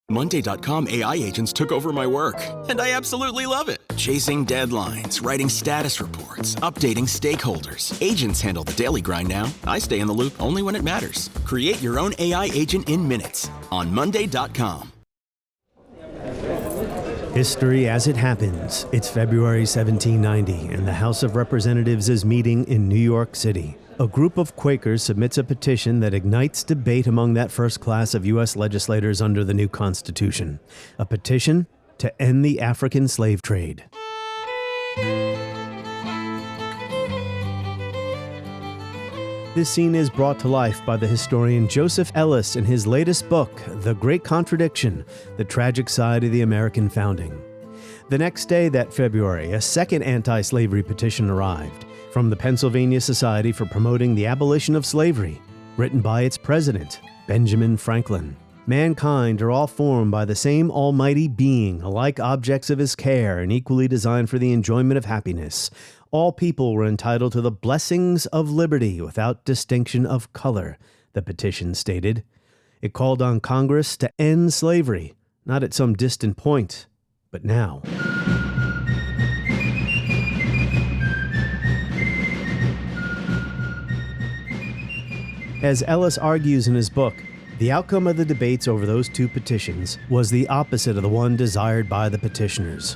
Monday.com AI agents took over my work, and I absolutely love it. Chasing deadlines, writing status reports, updating stakeholders. Agents handle the daily grind now. I stay in the loop only when it matters. Create your own AI agent in minutes on Monday.com. History as it happens. It's February 1790, and the House of Representatives is meeting in New York City. A group of Quakers submits a petition that ignites debate among that first class of U.S. legislators under the new Constitution. A petition to end the African slave trade. This scene is brought to life by the historian Joseph Ellis in his latest book, The Great Contradiction, The Tragic Side of the American Founding. The next day that February, a second anti-slavery petition arrived from the Pennsylvania Society for Promoting the Abolition of Slavery, written by its president, Benjamin Franklin. Mankind are all formed by the same almighty being, alike objects of his care and equally designed for the enjoyment of happiness. All people were entitled to the blessings of liberty without distinction of color, the petition stated. It called on Congress to end slavery, not at some distant point, but now. As Ellis argues in his book, the outcome of the debates over those two petitions was the opposite of the one desired by the petitioners.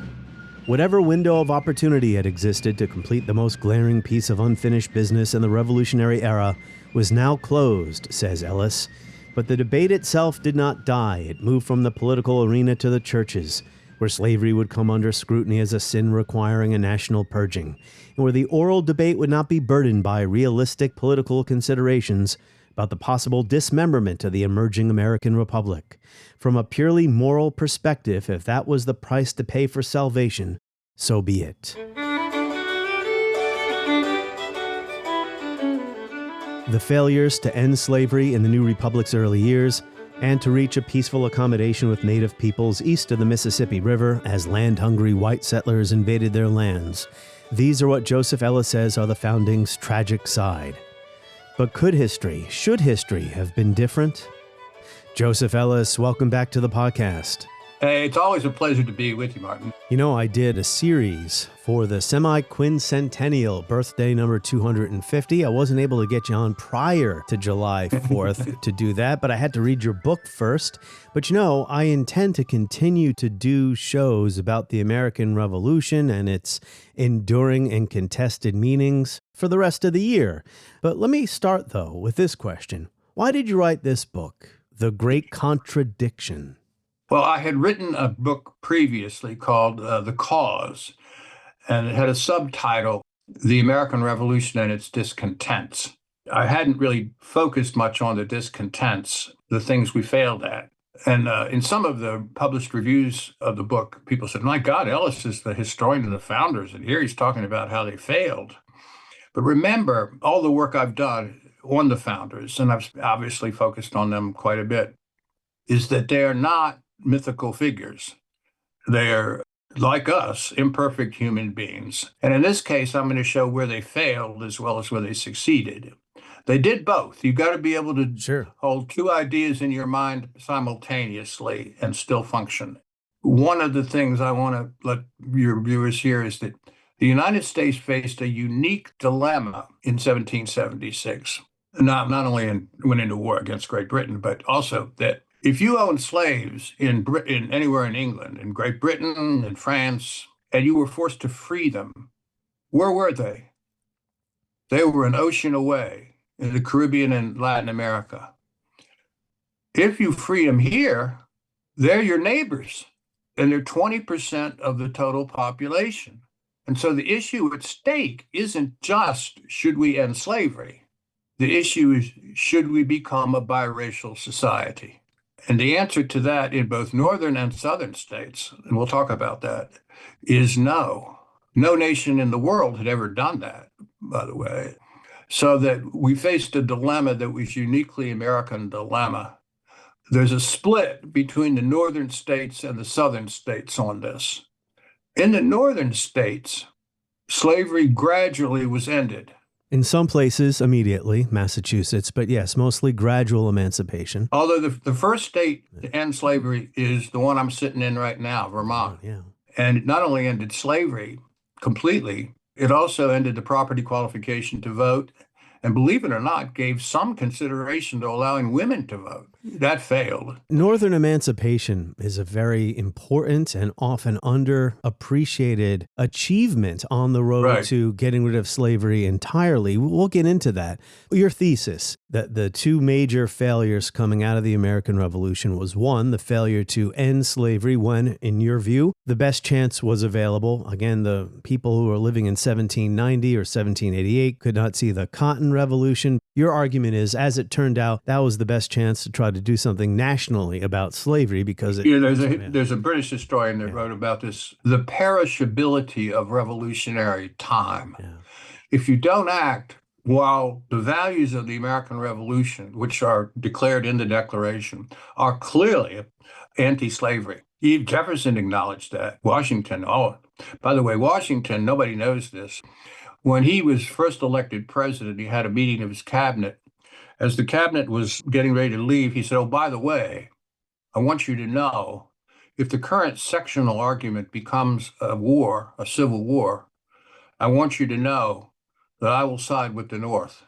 Whatever window of opportunity had existed to complete the most glaring piece of unfinished business in the Revolutionary era was now closed, says Ellis. But the debate itself did not die. It moved from the political arena to the churches, where slavery would come under scrutiny as a sin requiring a national purging, and where the oral debate would not be burdened by realistic political considerations about the possible dismemberment of the emerging American Republic. From a purely moral perspective, if that was the price to pay for salvation, so be it. The failures to end slavery in the new republic's early years and to reach a peaceful accommodation with native peoples east of the Mississippi River as land-hungry white settlers invaded their lands. These are what Joseph Ellis says are the founding's tragic side. But should history have been different? Joseph Ellis, welcome back to the podcast. Hey, it's always a pleasure to be with you, Martin. You know, I did a series for the semi-quincentennial birthday number 250. I wasn't able to get you on prior to July 4th to do that, but I had to read your book first. But you know, I intend to continue to do shows about the American Revolution and its enduring and contested meanings for the rest of the year. But let me start, though, with this question. Why did you write this book, The Great Contradiction? Well, I had written a book previously called The Cause, and it had a subtitle, The American Revolution and Its Discontents. I hadn't really focused much on the discontents, the things we failed at. And in some of the published reviews of the book, people said, my God, Ellis is the historian of the founders, and here he's talking about how they failed. But remember, all the work I've done on the founders, and I've obviously focused on them quite a bit, is that they are not mythical figures. They're, like us, imperfect human beings. And in this case, I'm going to show where they failed as well as where they succeeded. They did both. You've got to be able to hold two ideas in your mind simultaneously and still function. One of the things I want to let your viewers hear is that the United States faced a unique dilemma in 1776. Not only went into war against Great Britain, but also that if you owned slaves in anywhere in England, in Great Britain, in France, and you were forced to free them, where were they? They were an ocean away in the Caribbean and Latin America. If you free them here, they're your neighbors, and they're 20% of the total population. And so the issue at stake isn't just, should we end slavery? The issue is, should we become a biracial society? And the answer to that in both northern and southern states, and we'll talk about that, is no. No nation in the world had ever done that, by the way. So that we faced a dilemma that was uniquely American dilemma. There's a split between the northern states and the southern states on this. In the northern states, slavery gradually was ended. In some places, immediately, Massachusetts, but yes, mostly gradual emancipation. Although the first state to end slavery is the one I'm sitting in right now, Vermont. Yeah. And it not only ended slavery completely, it also ended the property qualification to vote. And believe it or not, gave some consideration to allowing women to vote. That failed. Northern emancipation is a very important and often underappreciated achievement on the road to getting rid of slavery entirely. We'll get into that. Your thesis that the two major failures coming out of the American Revolution was, one, the failure to end slavery when, in your view, the best chance was available. Again, the people who were living in 1790 or 1788 could not see the Cotton Revolution. Your argument is, as it turned out, that was the best chance to try to do something nationally about slavery because it... There's a British historian that wrote about this, the perishability of revolutionary time. Yeah. If you don't act while the values of the American Revolution, which are declared in the Declaration, are clearly anti-slavery. Jefferson acknowledged that. Washington, by the way, Washington, nobody knows this. When he was first elected president, he had a meeting of his cabinet. As the cabinet was getting ready to leave, he said, "Oh, by the way, I want you to know, if the current sectional argument becomes a war, a civil war, I want you to know that I will side with the North."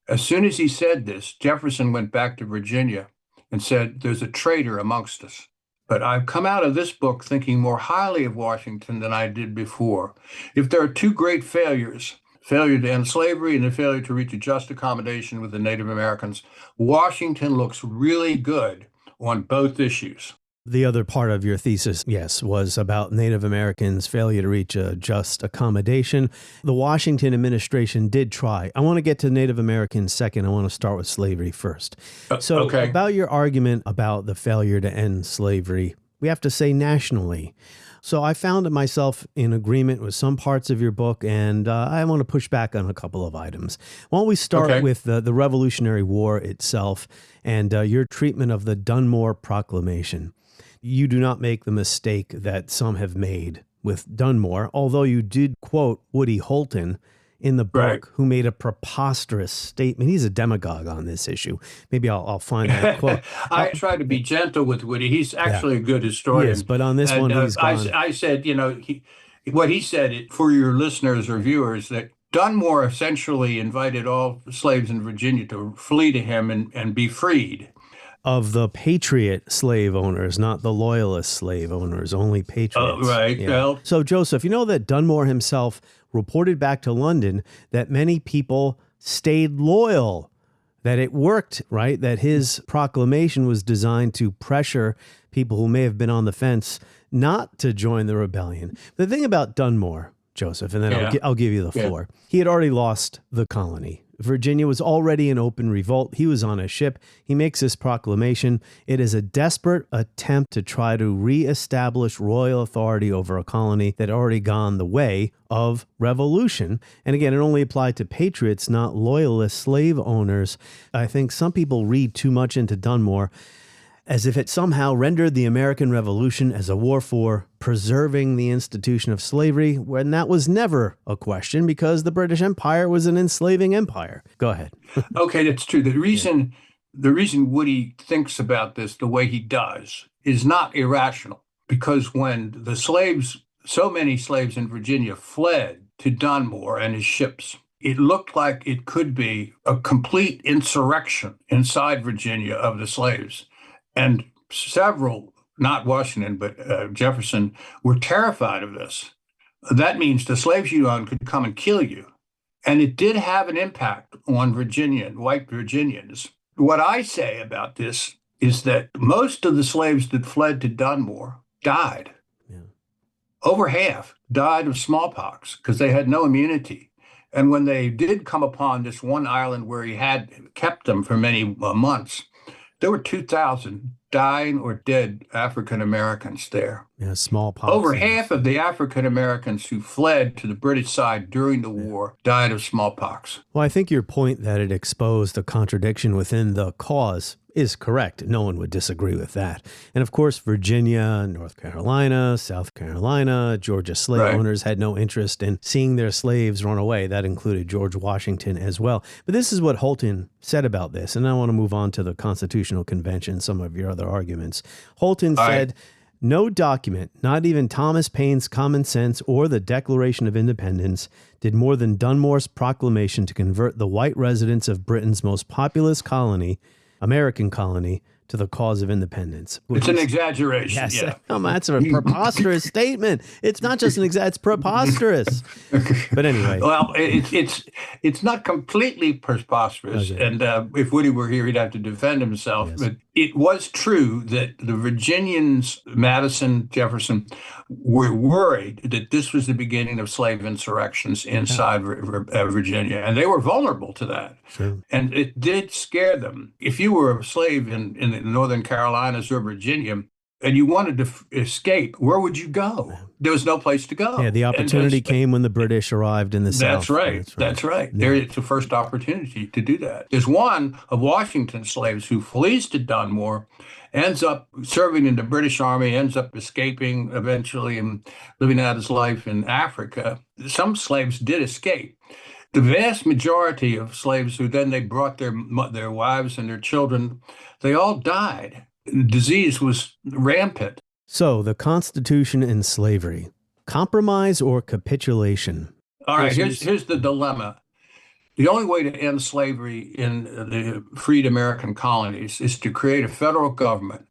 As soon as he said this, Jefferson went back to Virginia and said, "There's a traitor amongst us." But I've come out of this book thinking more highly of Washington than I did before. If there are two great failures, failure to end slavery and the failure to reach a just accommodation with the Native Americans, Washington looks really good on both issues. The other part of your thesis, yes, was about Native Americans' failure to reach a just accommodation. The Washington administration did try. I want to get to Native Americans second. I want to start with slavery first. About your argument about the failure to end slavery, we have to say nationally. So I found myself in agreement with some parts of your book, and I want to push back on a couple of items. Why don't we start with the Revolutionary War itself and your treatment of the Dunmore Proclamation. You do not make the mistake that some have made with Dunmore, although you did quote Woody Holton in the book, who made a preposterous statement. He's a demagogue on this issue. Maybe I'll find that quote. I try to be gentle with Woody. He's actually a good historian. Yes, but on this one, he's gone. I said, what he said for your listeners or viewers, that Dunmore essentially invited all slaves in Virginia to flee to him and be freed. Of the patriot slave owners, not the loyalist slave owners, only patriots. Well, so, Joseph, you know that Dunmore himself reported back to London that many people stayed loyal, that it worked, right? That his proclamation was designed to pressure people who may have been on the fence not to join the rebellion. The thing about Dunmore, Joseph, and then I'll give you the floor. He had already lost the colony. Virginia was already in open revolt. He was on a ship. He makes this proclamation. It is a desperate attempt to try to reestablish royal authority over a colony that had already gone the way of revolution. And again, it only applied to patriots, not loyalist slave owners. I think some people read too much into Dunmore as if it somehow rendered the American Revolution as a war for preserving the institution of slavery, when that was never a question because the British Empire was an enslaving empire. Go ahead. Okay, that's true. The reason Woody thinks about this the way he does is not irrational, because when the slaves, so many slaves in Virginia fled to Dunmore and his ships, it looked like it could be a complete insurrection inside Virginia of the slaves. And several, not Washington, but Jefferson, were terrified of this. That means the slaves you own could come and kill you. And it did have an impact on white Virginians. What I say about this is that most of the slaves that fled to Dunmore died. Yeah. Over half died of smallpox because they had no immunity. And when they did come upon this one island where he had kept them for many months, there were 2,000 dying or dead African Americans there. Yeah, smallpox. Over half of the African Americans who fled to the British side during the war died of smallpox. Well, I think your point that it exposed a contradiction within the cause is correct. No one would disagree with that. And of course, Virginia, North Carolina, South Carolina, Georgia slave owners had no interest in seeing their slaves run away. That included George Washington as well. But this is what Holton said about this. And I want to move on to the Constitutional Convention, some of your other arguments. Holton said, no document, not even Thomas Paine's Common Sense or the Declaration of Independence, did more than Dunmore's proclamation to convert the white residents of Britain's most populous colony, American colony, to the cause of independence. It's an exaggeration. Yes, yeah. That's a preposterous statement. It's not just it's preposterous. But anyway. Well, it's not completely preposterous. Okay. And if Woody were here, he'd have to defend himself. Yes. But it was true that the Virginians, Madison, Jefferson, were worried that this was the beginning of slave insurrections inside Virginia. And they were vulnerable to that. Sure. And it did scare them. If you were a slave in the Northern Carolinas or Virginia, and you wanted to escape, where would you go? There was no place to go. Yeah, the opportunity came when the British arrived in the South. That's right. Yeah. It's the first opportunity to do that. There's one of Washington's slaves who flees to Dunmore, ends up serving in the British Army, ends up escaping eventually and living out his life in Africa. Some slaves did escape. The vast majority of slaves who then they brought their wives and their children, they all died. Disease was rampant. So the Constitution and slavery, compromise or capitulation? All right, here's the dilemma. The only way to end slavery in the freed American colonies is to create a federal government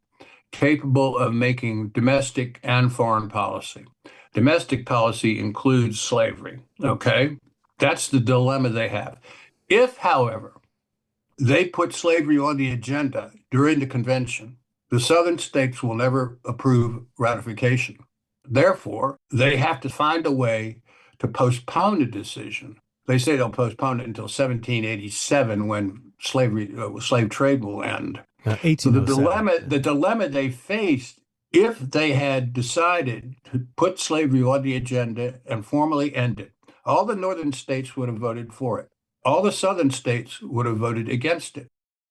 capable of making domestic and foreign policy. Domestic policy includes slavery, okay? That's the dilemma they have. If, however, they put slavery on the agenda during the convention, the Southern states will never approve ratification. Therefore, they have to find a way to postpone the decision. They say they'll postpone it until 1787 when slave trade will end. So the dilemma they faced, if they had decided to put slavery on the agenda and formally end it, all the northern states would have voted for it. All the southern states would have voted against it.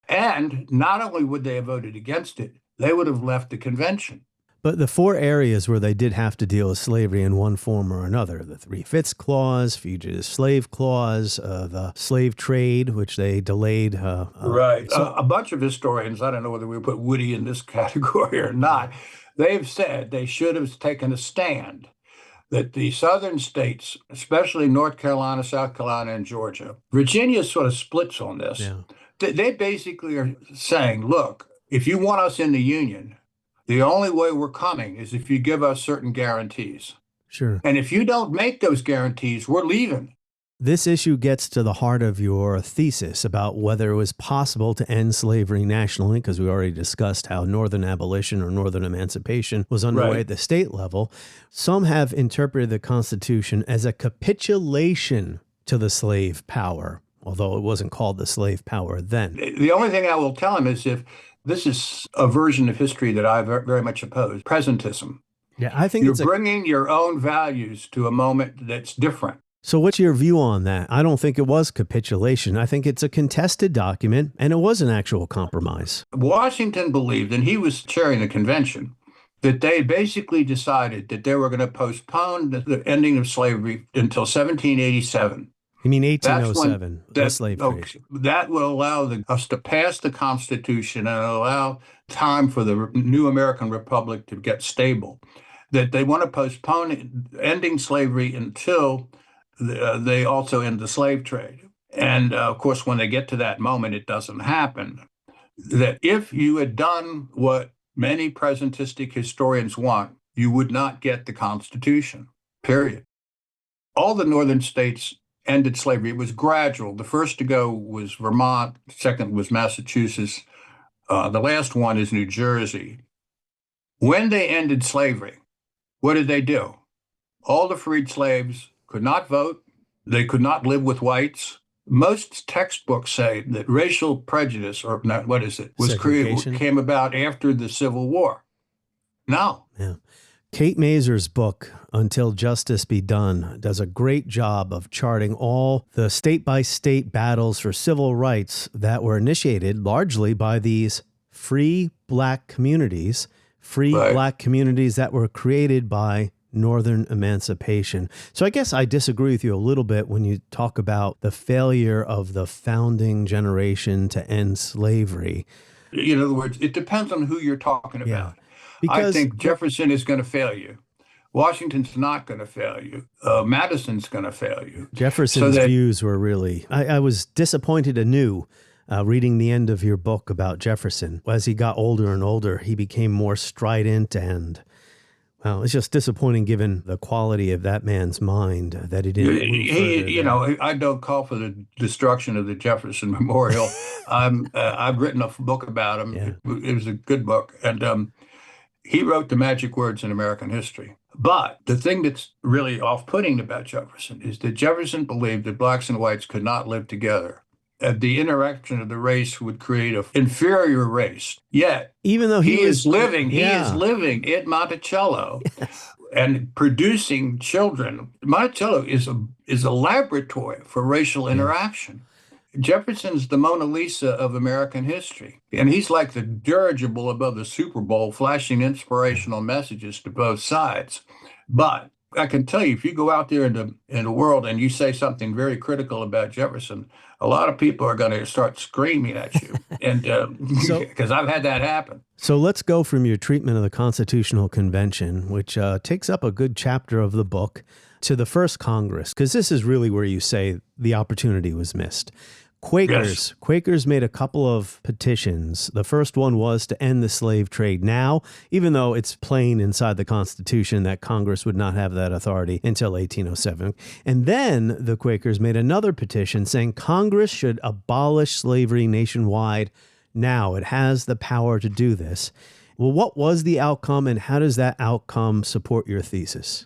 And not only would they have voted against it, they would have left the convention. But the four areas where they did have to deal with slavery in one form or another, the 3/5 clause, fugitive slave clause, the slave trade, which they delayed. Right. A bunch of historians, I don't know whether we put Woody in this category or not, they've said they should have taken a stand that the southern states, especially North Carolina, South Carolina, and Georgia, Virginia sort of splits on this. Yeah. They basically are saying, look, if you want us in the Union, the only way we're coming is if you give us certain guarantees. Sure. And if you don't make those guarantees, we're leaving. This issue gets to the heart of your thesis about whether it was possible to end slavery nationally, because we already discussed how Northern abolition or Northern emancipation was underway at the state level. Some have interpreted the Constitution as a capitulation to the slave power, although it wasn't called the slave power then. The only thing I will tell him is if this is a version of history that I very much oppose, presentism. Yeah, I think you're bringing your own values to a moment that's different. So what's your view on that? I don't think it was capitulation. I think it's a contested document, and it was an actual compromise. Washington believed, and he was chairing the convention, that they basically decided that they were going to postpone the ending of slavery until 1787. You mean 1807, the slave trade. That will allow us to pass the Constitution and allow time for the new American Republic to get stable. That they want to postpone ending slavery until they also end the slave trade. And of course, when they get to that moment, it doesn't happen. That if you had done what many presentistic historians want, you would not get the Constitution, period. All the northern states ended slavery. It was gradual. The first to go was Vermont. The second was Massachusetts. The last one is New Jersey. When they ended slavery, what did they do? All the freed slaves could not vote. They could not live with whites. Most textbooks say that racial prejudice, or not, what is it, was created, came about after the Civil War. No. Yeah. Kate Mazur's book, Until Justice Be Done, does a great job of charting all the state-by-state battles for civil rights that were initiated largely by these free black communities, Right. black communities that were created by Northern emancipation. So I guess I disagree with you a little bit when you talk about the failure of the founding generation to end slavery. In other words, it depends on who you're talking Yeah. about. I Because think Jefferson is going to fail you. Washington's not going to fail you. Madison's going to fail you. So Jefferson's that views were really, I was disappointed anew reading the end of your book about Jefferson. As he got older and older, he became more strident and, well, it's just disappointing given the quality of that man's mind that he didn't move further you there. know, I don't call for the destruction of the Jefferson Memorial. I've written a book about him. Yeah. It was a good book, and he wrote the magic words in American history. But the thing that's really off-putting about Jefferson is that Jefferson believed that blacks and whites could not live together. The interaction of the race would create an inferior race. Yet, Even though he is living. He Yeah. is living at Monticello and producing children. Monticello is a laboratory for racial interaction. Jefferson's the Mona Lisa of American history, and he's like the dirigible above the Super Bowl, flashing inspirational messages to both sides. But I can tell you, if you go out there in the world and you say something very critical about Jefferson, a lot of people are going to start screaming at you, and because I've had that happen. So let's go from your treatment of the Constitutional Convention, which takes up a good chapter of the book, to the first Congress, because this is really where you say the opportunity was missed. Quakers made a couple of petitions. The first one was to end the slave trade now, even though it's plain inside the Constitution that Congress would not have that authority until 1807. And then the Quakers made another petition saying Congress should abolish slavery nationwide now. It has the power to do this. Well, what was the outcome, and how does that outcome support your thesis?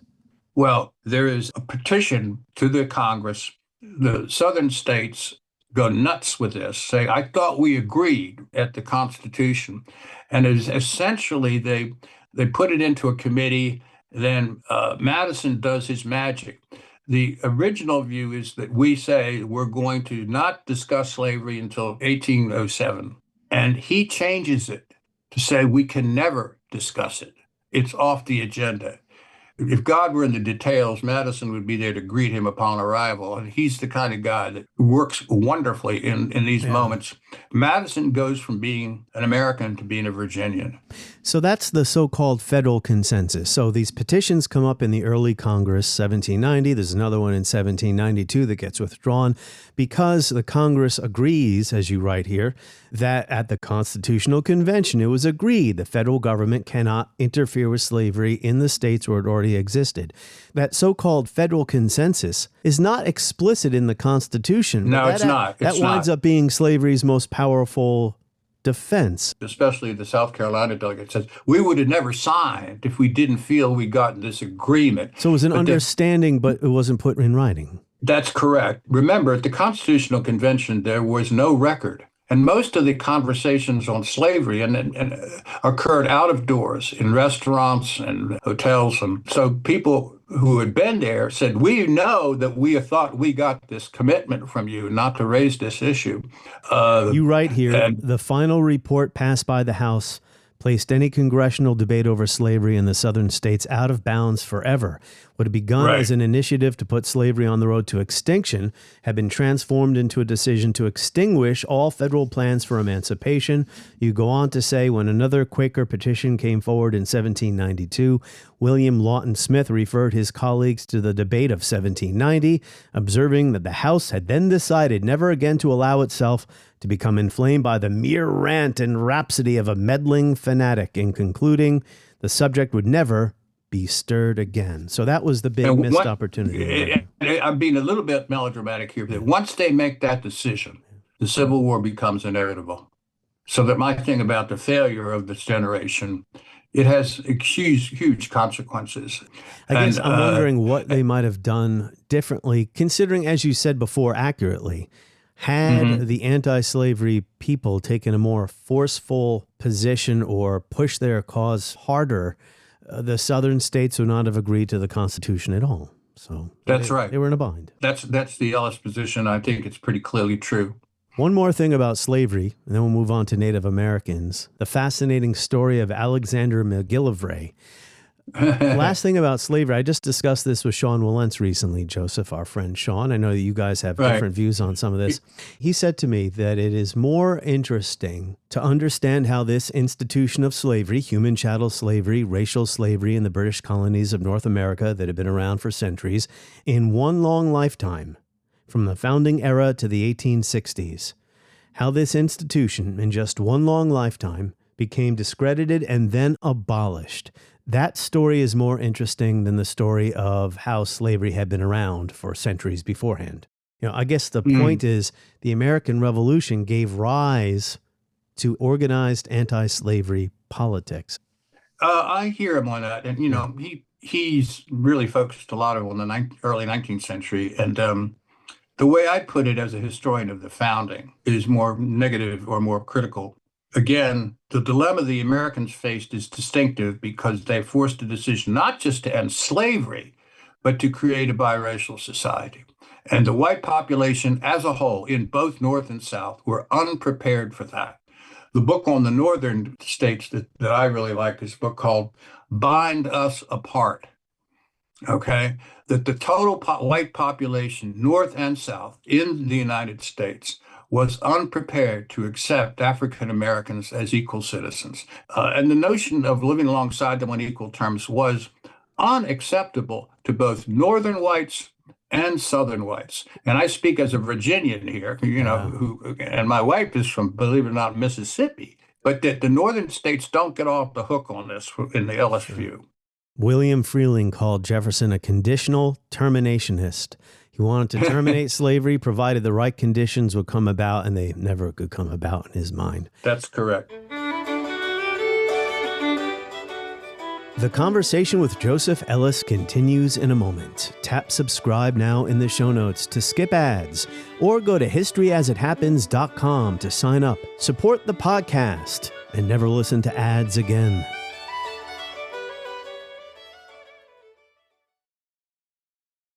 Well, there is a petition to the Congress. The southern states go nuts with this, say, I thought we agreed at the Constitution. And it is essentially they put it into a committee, then Madison does his magic. The original view is that we say we're going to not discuss slavery until 1807. And he changes it to say we can never discuss it. It's off the agenda. If God were in the details, Madison would be there to greet him upon arrival. And he's the kind of guy that works wonderfully in these moments. Madison goes from being an American to being a Virginian. So that's the so-called federal consensus. So these petitions come up in the early Congress, 1790. There's another one in 1792 that gets withdrawn because the Congress agrees, as you write here, that at the Constitutional Convention, it was agreed the federal government cannot interfere with slavery in the states where it already existed. That so-called federal consensus is not explicit in the Constitution. No, it's not. That winds up being slavery's most powerful defense. Especially the South Carolina delegate says, we would have never signed if we didn't feel we got this agreement. So it was an understanding, but it wasn't put in writing. That's correct. Remember, at the Constitutional Convention, there was no record. And most of the conversations on slavery and occurred out of doors in restaurants and hotels. And so people who had been there said, we know that we thought we got this commitment from you not to raise this issue. You write here, the final report passed by the House placed any congressional debate over slavery in the southern states out of bounds forever. What had begun as an initiative to put slavery on the road to extinction had been transformed into a decision to extinguish all federal plans for emancipation. You go on to say, when another Quaker petition came forward in 1792, William Lawton Smith referred his colleagues to the debate of 1790, observing that the House had then decided never again to allow itself to become inflamed by the mere rant and rhapsody of a meddling fanatic, and concluding the subject would never be stirred again. So that was the big missed opportunity. I'm being a little bit melodramatic here, but once they make that decision, the Civil War becomes inevitable. So that my thing about the failure of this generation, it has huge consequences. I guess I'm wondering what they might have done differently, considering, as you said before accurately, had the anti-slavery people taken a more forceful position or pushed their cause harder, the southern states would not have agreed to the Constitution at all. So that's right. They were in a bind. That's the Ellis position. I think it's pretty clearly true. One more thing about slavery, and then we'll move on to Native Americans. The fascinating story of Alexander McGillivray. Last thing about slavery, I just discussed this with Sean Wilentz recently, Joseph, our friend Sean. I know that you guys have different views on some of this. He said to me that it is more interesting to understand how this institution of slavery, human chattel slavery, racial slavery in the British colonies of North America that have been around for centuries, in one long lifetime, from the founding era to the 1860s, how this institution, in just one long lifetime, became discredited and then abolished. That story is more interesting than the story of how slavery had been around for centuries beforehand. I guess the point is the American Revolution gave rise to organized anti-slavery politics. I hear him on that. And, he's really focused a lot on the early 19th century. And the way I put it as a historian of the founding is more negative or more critical. Again, the dilemma the Americans faced is distinctive because they forced a decision not just to end slavery, but to create a biracial society. And the white population as a whole, in both North and South, were unprepared for that. The book on the northern states that I really like is a book called Bind Us Apart. Okay, that the total white population, North and South, in the United States was unprepared to accept African Americans as equal citizens. And the notion of living alongside them on equal terms was unacceptable to both Northern whites and Southern whites. And I speak as a Virginian here, and my wife is from, believe it or not, Mississippi. But that the Northern states don't get off the hook on this in the Ellis view. William Freeling called Jefferson a conditional terminationist. He wanted to terminate slavery, provided the right conditions would come about, and they never could come about in his mind. That's correct. The conversation with Joseph Ellis continues in a moment. Tap subscribe now in the show notes to skip ads, or go to historyasithappens.com to sign up. Support the podcast and never listen to ads again.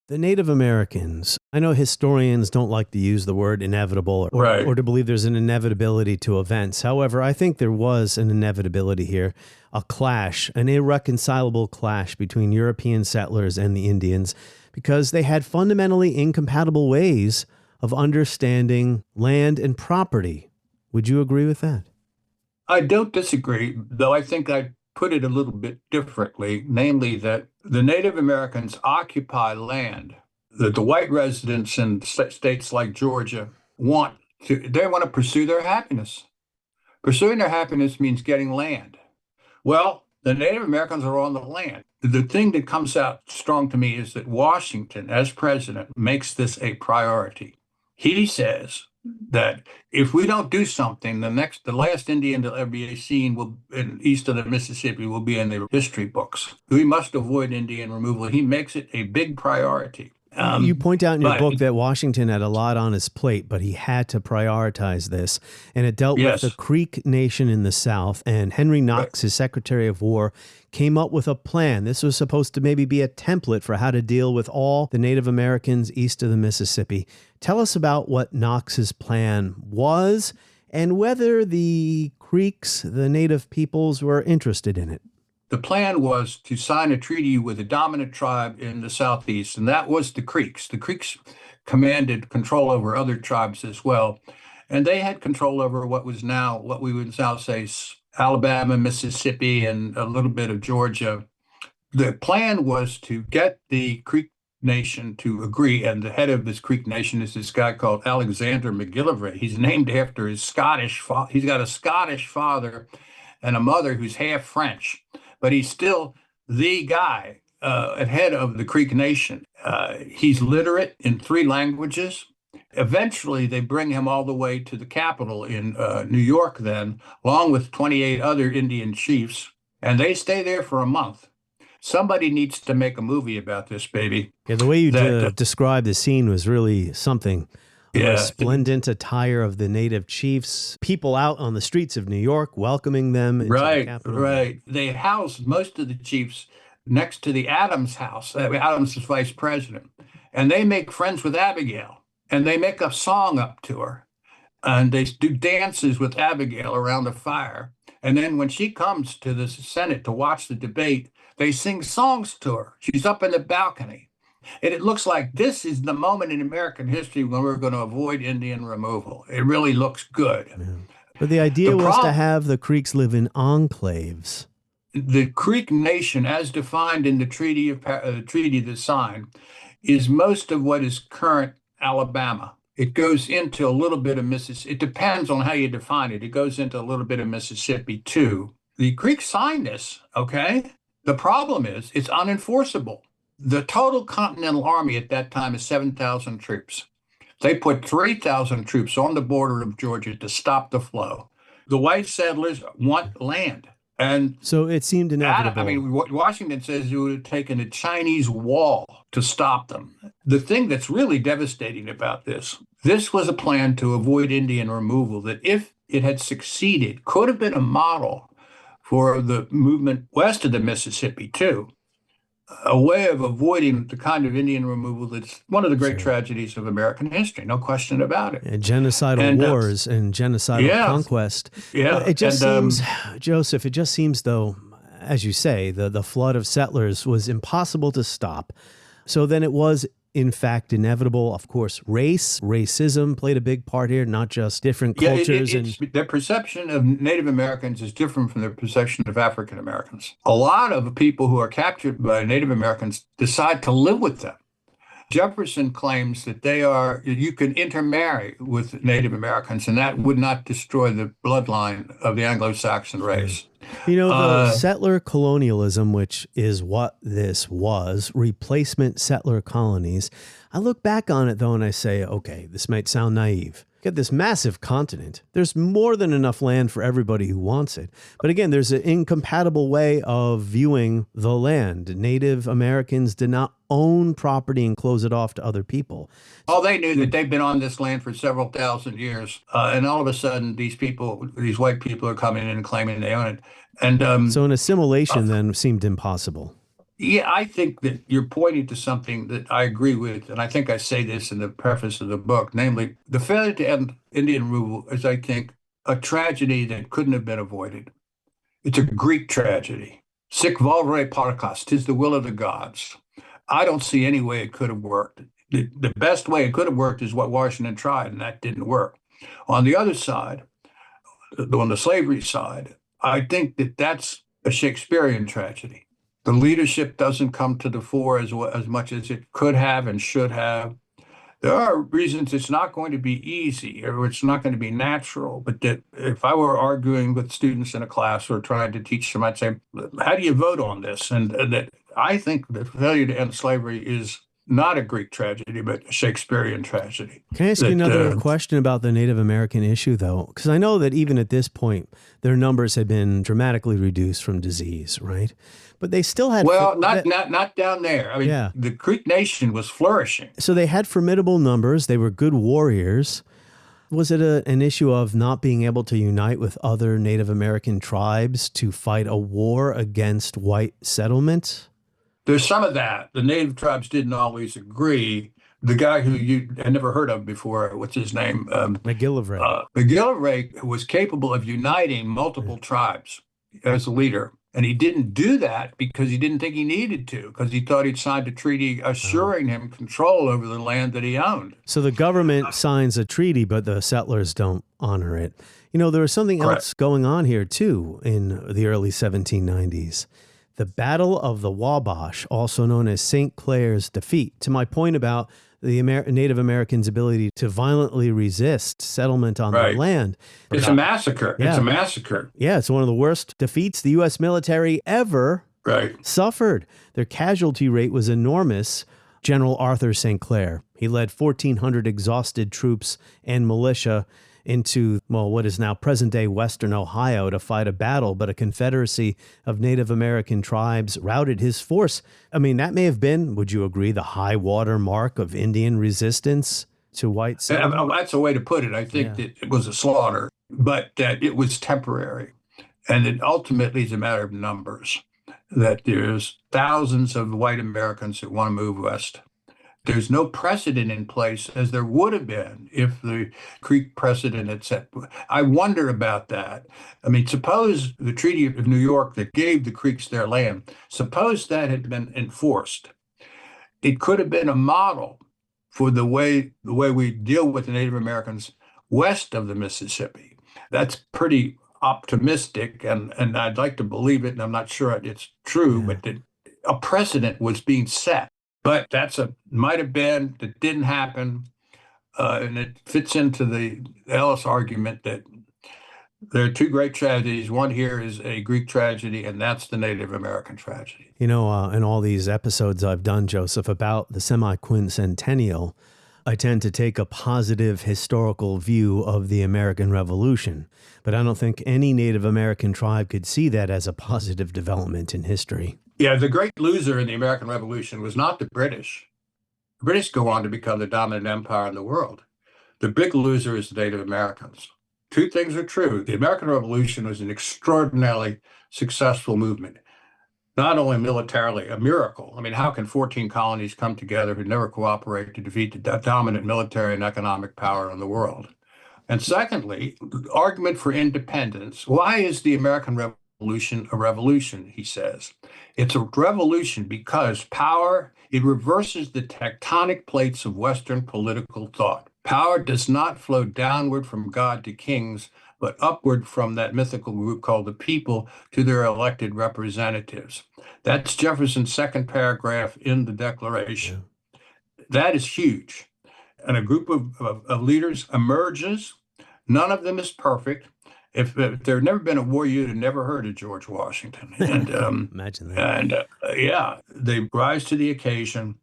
The Native Americans, I know historians don't like to use the word inevitable or to believe there's an inevitability to events. However, I think there was an inevitability here, a clash, an irreconcilable clash between European settlers and the Indians, because they had fundamentally incompatible ways of understanding land and property. Would you agree with that? I don't disagree, though I think I put it a little bit differently, namely that the Native Americans occupy land that the white residents in states like Georgia want to pursue their happiness. Pursuing their happiness means getting land. Well, the Native Americans are on the land. The thing that comes out strong to me is that Washington, as president, makes this a priority. He says that if we don't do something, the last Indian to ever be seen east of the Mississippi will be in the history books. We must avoid Indian removal. He makes it a big priority. You point out in your book that Washington had a lot on his plate, but he had to prioritize this. And it dealt with the Creek Nation in the South. And Henry Knox, his Secretary of War, came up with a plan. This was supposed to maybe be a template for how to deal with all the Native Americans east of the Mississippi. Tell us about what Knox's plan was and whether the Creeks, the native peoples, were interested in it. The plan was to sign a treaty with a dominant tribe in the Southeast, and that was the Creeks. The Creeks commanded control over other tribes as well, and they had control over what we would now say Alabama, Mississippi, and a little bit of Georgia. The plan was to get the Creek Nation to agree, and the head of this Creek Nation is this guy called Alexander McGillivray. He's named after his Scottish father. He's got a Scottish father and a mother who's half French, but he's still the guy at head of the Creek Nation. He's literate in 3 languages. Eventually, they bring him all the way to the capital in New York then, along with 28 other Indian chiefs, and they stay there for a month. Somebody needs to make a movie about this, baby. Yeah, the way you described the scene was really something. The resplendent attire of the native chiefs, people out on the streets of New York welcoming them into the capital. Right. They housed most of the chiefs next to the Adams house. Adams is vice president. And they make friends with Abigail. And they make a song up to her. and they do dances with Abigail around the fire. And then when she comes to the Senate to watch the debate, they sing songs to her. She's up in the balcony. And it looks like this is the moment in American history when we're going to avoid Indian removal. It really looks good. Yeah. But the idea was to have the Creeks live in enclaves. The Creek Nation, as defined in the treaty that's signed, is most of what is current Alabama. It goes into a little bit of Mississippi. It depends on how you define it. It goes into a little bit of Mississippi too. The Creeks signed this, okay? The problem is it's unenforceable. The total Continental Army at that time is 7,000 troops. They put 3,000 troops on the border of Georgia to stop the flow. The white settlers want land. And so it seemed inevitable. Washington says it would have taken a Chinese wall to stop them. The thing that's really devastating about this was a plan to avoid Indian removal that, if it had succeeded, could have been a model for the movement west of the Mississippi, too. A way of avoiding the kind of Indian removal that's one of the great tragedies of American history, no question about it. And genocidal wars and genocidal conquest. Yeah. It just seems, Joseph, though, as you say, the flood of settlers was impossible to stop. So then it was, in fact, inevitable. Of course, racism played a big part here, not just different cultures. Their perception of Native Americans is different from their perception of African Americans. A lot of people who are captured by Native Americans decide to live with them. Jefferson claims that you can intermarry with Native Americans, and that would not destroy the bloodline of the Anglo-Saxon race. The settler colonialism, which is what this was, replacement settler colonies. I look back on it, though, and I say, okay, this might sound naive. Get this massive continent. There's more than enough land for everybody who wants it. But again, there's an incompatible way of viewing the land. Native Americans did not own property and close it off to other people. All they knew that they've been on this land for several thousand years. And all of a sudden, these white people are coming in and claiming they own it. And so an assimilation then seemed impossible. Yeah, I think that you're pointing to something that I agree with, and I think I say this in the preface of the book, namely, the failure to end Indian removal is, I think, a tragedy that couldn't have been avoided. It's a Greek tragedy. Sic volere parcas, 'tis the will of the gods. I don't see any way it could have worked. The best way it could have worked is what Washington tried, and that didn't work. On the other side, on the slavery side, I think that that's a Shakespearean tragedy. The leadership doesn't come to the fore as much as it could have and should have. There are reasons it's not going to be easy or it's not going to be natural, but that if I were arguing with students in a class or trying to teach them, I'd say, how do you vote on this? And that I think the failure to end slavery is not a Greek tragedy, but a Shakespearean tragedy. Can I ask you another question about the Native American issue, though? Because I know that even at this point, their numbers had been dramatically reduced from disease, right? But they still had... Well, not down there. I mean, The Creek Nation was flourishing. So they had formidable numbers. They were good warriors. Was it an issue of not being able to unite with other Native American tribes to fight a war against white settlement? There's some of that. The native tribes didn't always agree. The guy who you had never heard of before, what's his name? McGillivray. McGillivray was capable of uniting multiple tribes as a leader. And he didn't do that because he didn't think he needed to, because he thought he'd signed a treaty assuring him control over the land that he owned. So the government signs a treaty, but the settlers don't honor it. There was something else going on here, too, in the early 1790s. The Battle of the Wabash, also known as St. Clair's defeat. To my point about the Native Americans' ability to violently resist settlement on their land. It's a massacre. Yeah. It's a massacre. Yeah, it's one of the worst defeats the U.S. military ever suffered. Their casualty rate was enormous. General Arthur St. Clair, he led 1,400 exhausted troops and militia into, what is now present-day Western Ohio to fight a battle, but a confederacy of Native American tribes routed his force. I mean, that may have been, would you agree, the high water mark of Indian resistance to white settlement? That's a way to put it. I think that it was a slaughter, but that it was temporary. And it ultimately is a matter of numbers, that there's thousands of white Americans that want to move west. There's no precedent in place as there would have been if the Creek precedent had set. I wonder about that. I mean, suppose the Treaty of New York that gave the Creeks their land, suppose that had been enforced. It could have been a model for the way we deal with the Native Americans west of the Mississippi. That's pretty optimistic, and I'd like to believe it, and I'm not sure it's true, but a precedent was being set. But might have been, that didn't happen, and it fits into the Ellis argument that there are two great tragedies. One here is a Greek tragedy, and that's the Native American tragedy. You know, in all these episodes I've done, Joseph, about the semi-quincentennial, I tend to take a positive historical view of the American Revolution, but I don't think any Native American tribe could see that as a positive development in history. Yeah, the great loser in the American Revolution was not the British. The British go on to become the dominant empire in the world. The big loser is the Native Americans. Two things are true. The American Revolution was an extraordinarily successful movement, not only militarily, a miracle. I mean, how can 14 colonies come together who never cooperate to defeat the dominant military and economic power in the world? And secondly, the argument for independence. Why is the American Revolution a revolution, he says? It's a revolution because it reverses the tectonic plates of Western political thought. Power does not flow downward from God to kings, but upward from that mythical group called the people to their elected representatives. That's Jefferson's second paragraph in the Declaration. Yeah. That is huge. And a group of leaders emerges. None of them is perfect. If there had never been a war, you'd have never heard of George Washington. And imagine that. And they rise to the occasion.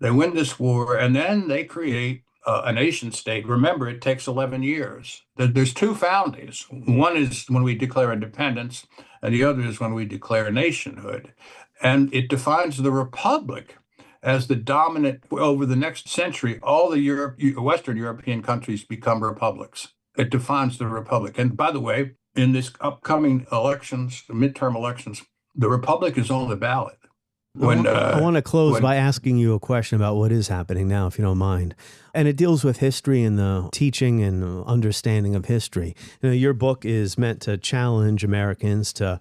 They win this war, and then they create a nation state. Remember, it takes 11 years. There's two foundings. One is when we declare independence, and the other is when we declare nationhood. And it defines the republic as the dominant. Over the next century, all the Western European countries become republics. It defines the republic. And by the way, in this upcoming elections, the midterm elections, the republic is on the ballot. I want to close by asking you a question about what is happening now, if you don't mind. And it deals with history and the teaching and understanding of history. You know, your book is meant to challenge Americans to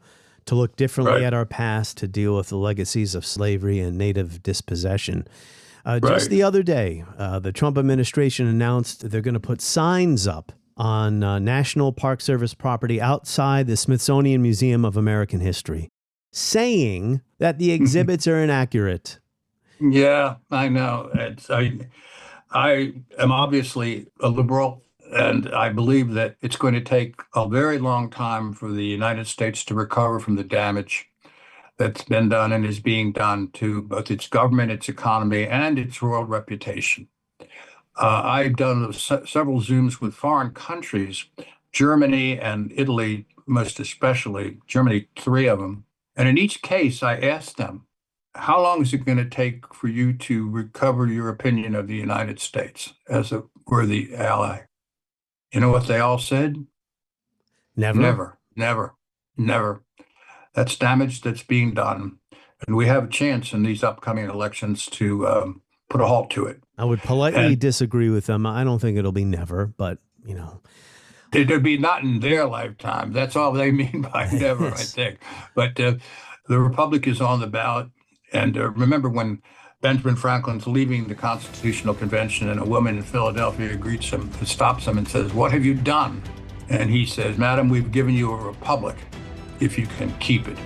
look differently at our past, to deal with the legacies of slavery and native dispossession. Just the other day, the Trump administration announced they're going to put signs up on National Park Service property outside the Smithsonian Museum of American History, saying that the exhibits are inaccurate. Yeah, I know. I am obviously a liberal, and I believe that it's going to take a very long time for the United States to recover from the damage that's been done and is being done to both its government, its economy, and its world reputation. I've done several Zooms with foreign countries, Germany and Italy, most especially, Germany, 3 of them. And in each case, I asked them, how long is it going to take for you to recover your opinion of the United States as a worthy ally? You know what they all said? Never. That's damage that's being done. And we have a chance in these upcoming elections to put a halt to it. I would politely disagree with them. I don't think it'll be never, but, you know. It'd be not in their lifetime. That's all they mean by never, I think. But the Republic is on the ballot. And remember when Benjamin Franklin's leaving the Constitutional Convention and a woman in Philadelphia greets him, stops him and says, "What have you done?" And he says, "Madam, we've given you a republic if you can keep it."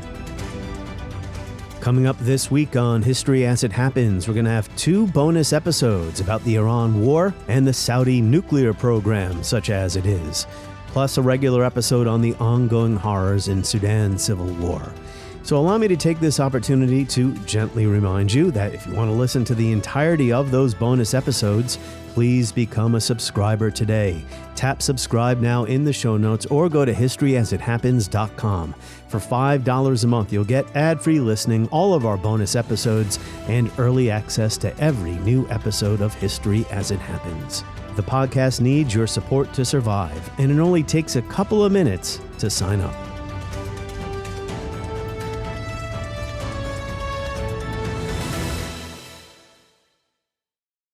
Coming up this week on History as It Happens, we're going to have 2 bonus episodes about the Iran War and the Saudi nuclear program, such as it is, plus a regular episode on the ongoing horrors in Sudan's civil war. So allow me to take this opportunity to gently remind you that if you want to listen to the entirety of those bonus episodes, please become a subscriber today. Tap subscribe now in the show notes or go to historyasithappens.com. For $5 a month, you'll get ad-free listening, all of our bonus episodes, and early access to every new episode of History as It Happens. The podcast needs your support to survive, and it only takes a couple of minutes to sign up.